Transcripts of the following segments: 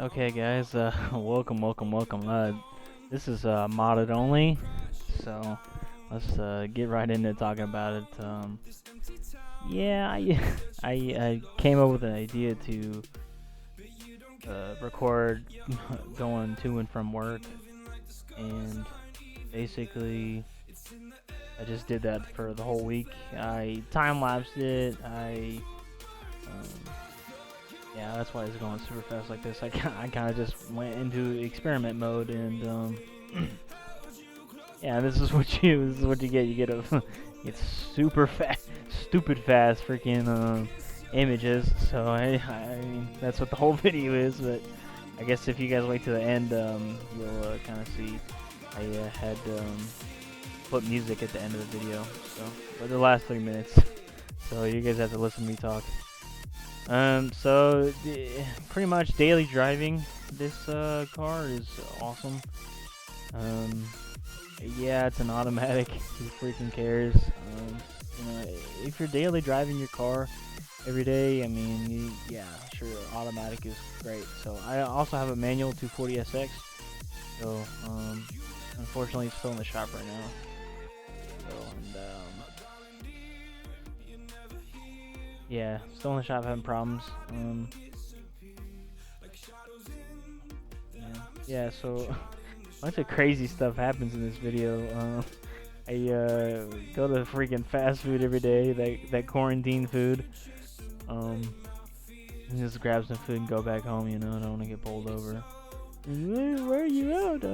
Okay, guys, welcome. This is modded only, so let's get right into talking about it. Yeah, I came up with an idea to record going to and from work, and basically I just did that for the whole week. I time lapsed it. Um, Yeah, that's why it's going super fast like this. I kind of just went into experiment mode, and yeah, this is what you get. You get a it's super fast, stupid fast, freaking images. So I mean that's what the whole video is. But I guess if you guys wait to the end, you'll kind of see I had put music at the end of the video. So for the last 3 minutes, so you guys have to listen to me talk. Pretty much daily driving this car is awesome. Um, yeah, it's an automatic. Who freaking cares? You know, if you're daily driving your car every day, I mean, yeah, sure, automatic is great. So I also have a manual 240SX. So unfortunately, it's still in the shop right now. So yeah, still in the shop having problems. Yeah, so a bunch of crazy stuff happens in this video. I go to freaking fast food every day, that quarantine food. Um, and just grab some food and go back home. You know, I don't want to get pulled over. Where are you out?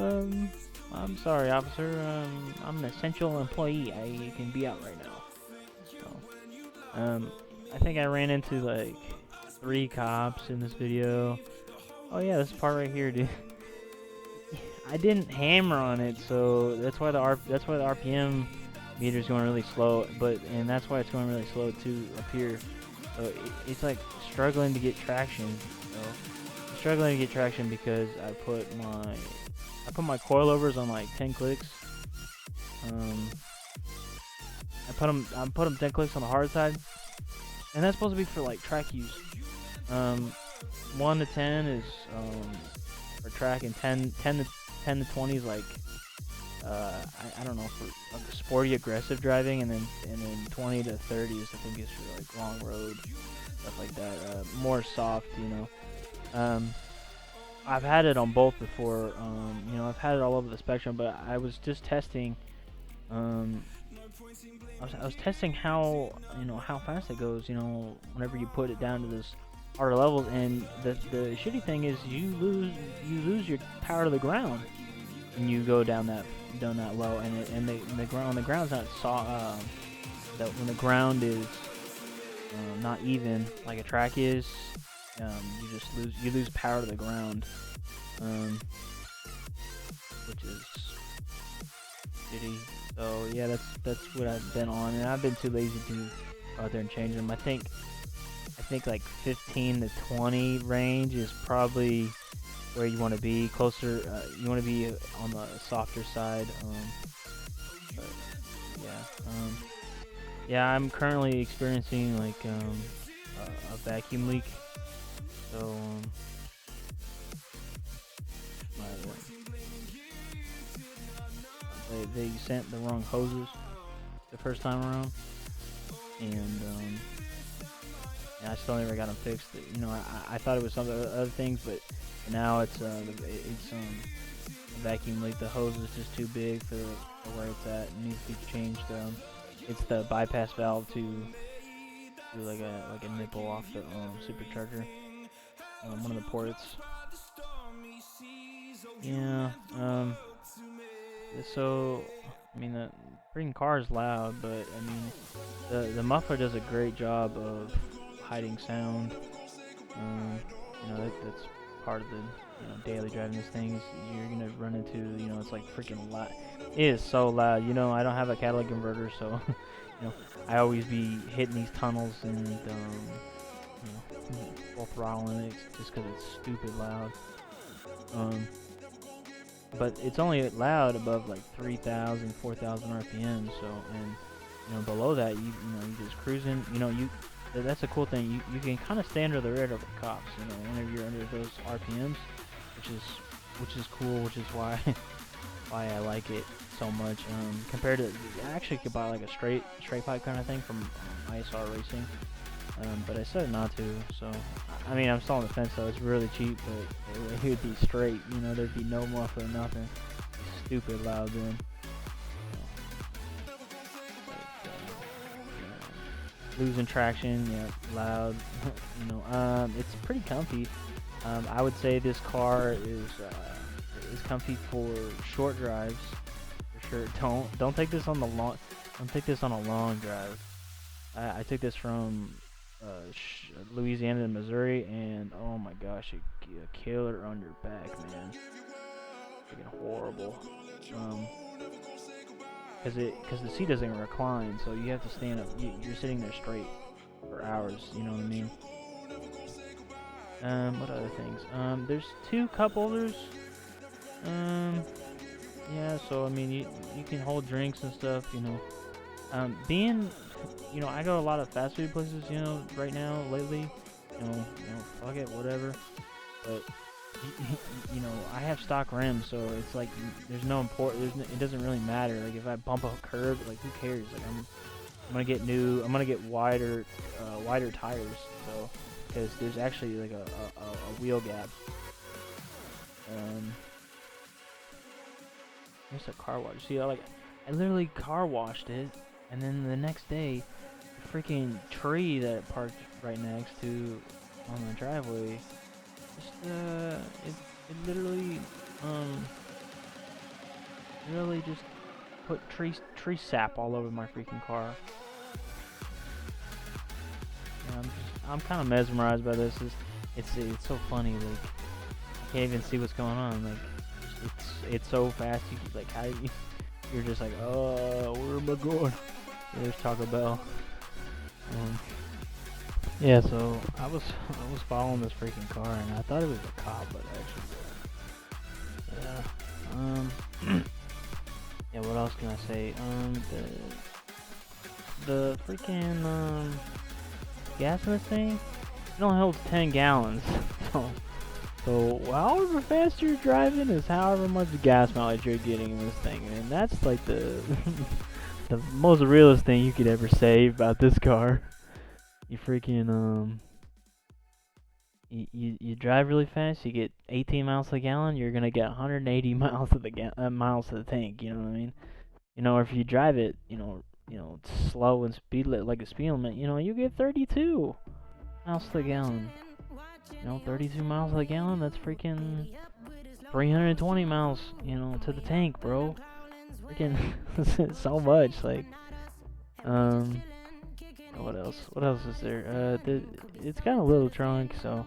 I'm sorry, officer. I'm an essential employee. I can be out right now. So, I think I ran into like 3 cops in this video. Oh yeah, this part right here, dude. I didn't hammer on it, so that's why the RPM meter is going really slow. And that's why it's going really slow too up here. So it's like struggling to get traction. So I'm struggling to get traction because I put my coilovers on like 10 clicks. I put them 10 clicks on the hard side, and that's supposed to be for like track use. 1 to 10 is for track, and 10 to 20 is like I don't know, for like sporty aggressive driving, and then 20 to 30 is, I think, is for like long road stuff like that, more soft, you know. I've had it on both before. You know, I've had it all over the spectrum, but I was just testing. um, I was testing how, you know, how fast it goes, you know, whenever you put it down to this harder levels. And the shitty thing is you lose your power to the ground when you go down that low. And the ground, when the ground's not that when the ground is not even like a track is, you just lose power to the ground, which is shitty. So yeah, that's what I've been on, and I've been too lazy to go out there and change them. I think like 15 to 20 range is probably where you want to be. Closer, you want to be on the softer side. But yeah, I'm currently experiencing like a vacuum leak. So they sent the wrong hoses the first time around, and I still never got them fixed. You know, I thought it was some other things, but now it's a vacuum leak. The hose is just too big for where it's at. It needs to be changed. It's the bypass valve to do like a nipple off the supercharger. One of the ports. Yeah. So I mean, the freaking car is loud, but I mean the muffler does a great job of hiding sound. You know, that's part of the, you know, daily driving this thing. Is you're gonna run into, you know, it's like freaking loud. It is so loud. You know, I don't have a catalytic converter, so you know, I always be hitting these tunnels and you know, full throttling it just because it's stupid loud. Um, but it's only loud above like 3,000, 4,000 RPM. So, and you know, below that, you know, you just cruising. You know, that's a cool thing. You can kind of stay under the radar of the cops, you know, whenever you're under those RPMs, which is cool, which is why why I like it so much. Compared to, I actually could buy like a straight pipe kind of thing from ISR Racing, but I decided not to. So I mean, I'm still on the fence though. It's really cheap, but it would be straight. You know, there'd be no muffler, nothing. Stupid loud then. Losing traction, yeah, loud. You know, it's pretty comfy. I would say this car is comfy for short drives, for sure. Don't take this on the long. Don't take this on a long drive. I took this from Louisiana to Missouri, and oh my gosh, it killer on your back, man. Freaking horrible. Because the seat doesn't recline, so you have to stand up. You're sitting there straight for hours. You know what I mean? What other things? There's 2 cup holders. Yeah. So I mean, you can hold drinks and stuff. You know, you know, I go to a lot of fast food places. You know, right now, lately. You know, fuck it, whatever. But you know, I have stock rims, so it's like there's no it doesn't really matter. Like if I bump a curb, like who cares? Like I'm gonna get wider tires. So because there's actually like a wheel gap. Here's a car wash. See, I literally car washed it, and then the next day, the freaking tree that it parked right next to on the driveway. It literally just put tree sap all over my freaking car. And I'm kind of mesmerized by this. It's so funny. Like I can't even see what's going on. Like it's so fast. Like how you're just like, oh, where am I going? There's Taco Bell. Yeah, so I was following this freaking car, and I thought it was a cop, but actually, yeah. Yeah. What else can I say? The freaking gas in this thing, it only holds 10 gallons. So however fast you're driving is however much gas mileage you're getting in this thing, and that's like the the most realist thing you could ever say about this car. You freaking you drive really fast, you get 18 miles to the gallon, you're gonna get 180 miles to the miles to the tank. You know what I mean? You know, or if you drive it, slow and like a speed limit, you get 32 miles to the gallon. 32 miles to the gallon. That's freaking 320 miles, to the tank, bro. Freaking so much, like, what else? What else is there? It's got a little trunk, so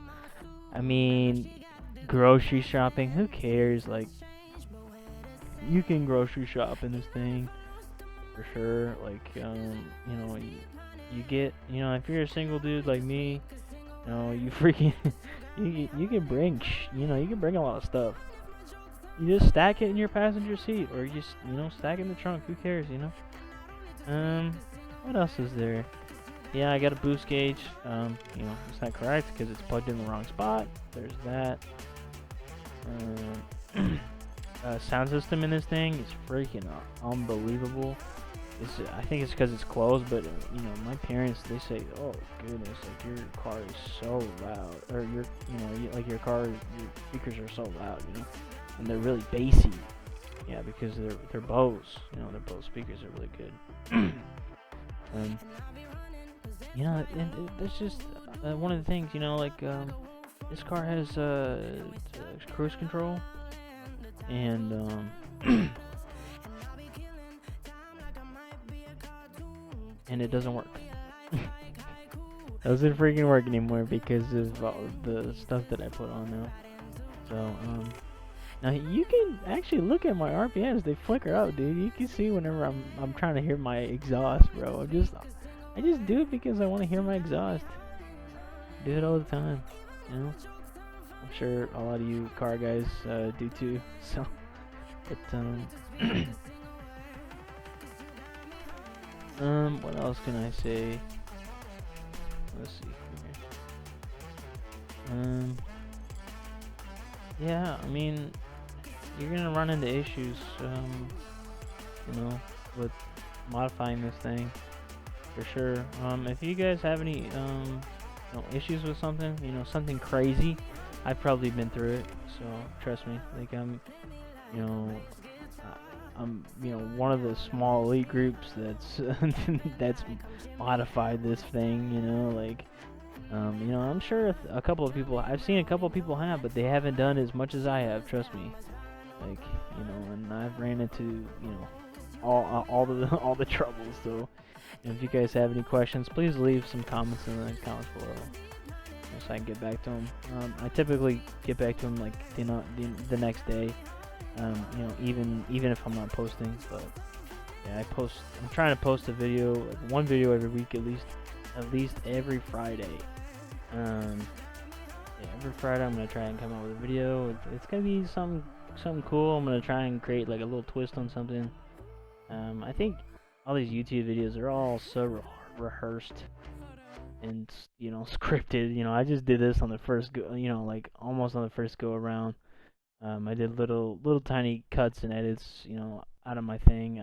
I mean, grocery shopping. Who cares? Like, you can grocery shop in this thing for sure. Like, you get, if you're a single dude like me, you freaking, you can bring, you can bring a lot of stuff. You just stack it in your passenger seat, or you just, stack it in the trunk. Who cares? What else is there? Yeah, I got a boost gauge. It's not correct because it's plugged in the wrong spot. There's that. Sound system in this thing is freaking unbelievable. I think it's because it's closed, but my parents, they say, "Oh goodness, like your car is so loud," or your speakers are so loud, and they're really bassy. Yeah, because they're Bose. Their Bose speakers are really good. That's just one of the things, this car has cruise control, and and it doesn't work. Doesn't freaking work anymore because of all the stuff that I put on now. So now you can actually look at my RPMs; they flicker up, dude. You can see whenever I'm trying to hear my exhaust, bro. I just do it because I want to hear my exhaust. I do it all the time, I'm sure a lot of you car guys do too. So, but what else can I say? let's see here. Yeah, I mean, you're gonna run into issues, you know, with modifying this thing for sure. If you guys have any, issues with something, something crazy, I've probably been through it, so trust me. Like you know, I'm, one of the small elite groups that's that's modified this thing. I'm sure a couple of people, I've seen a couple of people have, but they haven't done as much as I have. Trust me. Like, and I've ran into, all the all the troubles. So, if you guys have any questions, please leave some comments in the comments below, so I can get back to them. I typically get back to them like the next day. Even if I'm not posting, but yeah, I'm trying to post a video, like one video every week at least every Friday. Yeah, every Friday I'm gonna try and come out with a video. It's gonna be something cool. I'm gonna try and create like a little twist on something. I think all these YouTube videos are all so rehearsed and scripted. I just did this on the first go, like almost on the first go around. I did little tiny cuts and edits, out of my thing.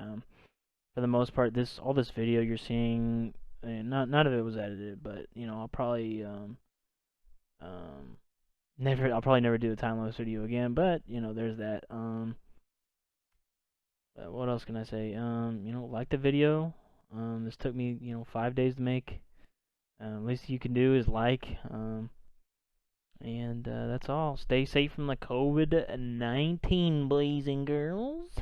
For the most part, all this video you're seeing, none of it was edited, but I'll probably um I'll probably never do a time lapse video again, but there's that. What else can I say? Like the video. This took me 5 days to make. Least you can do is like. And that's all. Stay safe from the COVID-19, boys and girls.